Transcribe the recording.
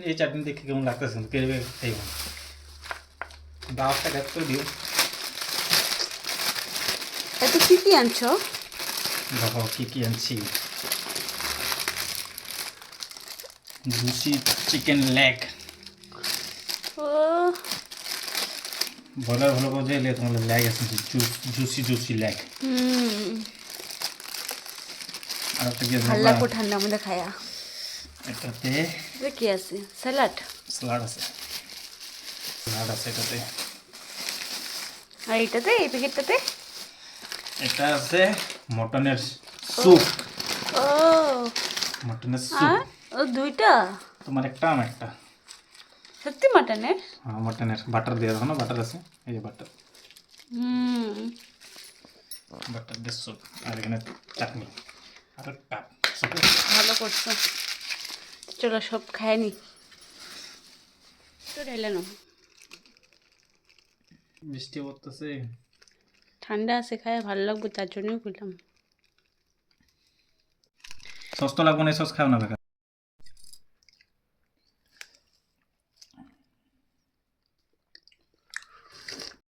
এই চাটনি দেখে কেমন লাগতেছে কেড়ে খাইব দাওয়াতটা গ্যাপ করে দিও। এত কি আনছো? দেখো কি আনছি, জুসি চিকেন লেগ। ও ব্রয়লার ভালো করে দিলে তোমার লেগ আছে, জুসি লেগ। আর একটা কি ভাল লাগবো ঠান্ডার মধ্যে খায়া। এটাতে এটা কি আছে? স্যালাড? স্যালাড আছে এটাতে। আর এটাতে, এই প্যাকেটটাতে এটা আছে মটনের স্যুপ। ও মটনের স্যুপ। আর ও দুইটা? তোমার একটা আমার একটা। সত্যি মাটনের? হ্যাঁ মটনের বাটার দিয়ে দেখো না, বাটার আছে, এই যে বাটার দিয়ে স্যুপ। আর এখানে চাটনি আর কাপ স্যুপের। ভালো করছো, চলো সব খায় নি তো ঢেলানো। বৃষ্টি পড়তেছে, ঠান্ডা আছে, খায় ভালো লাগবে, তার জন্যই করলাম। সস তো লাগবে না, সস খাও না বেকার।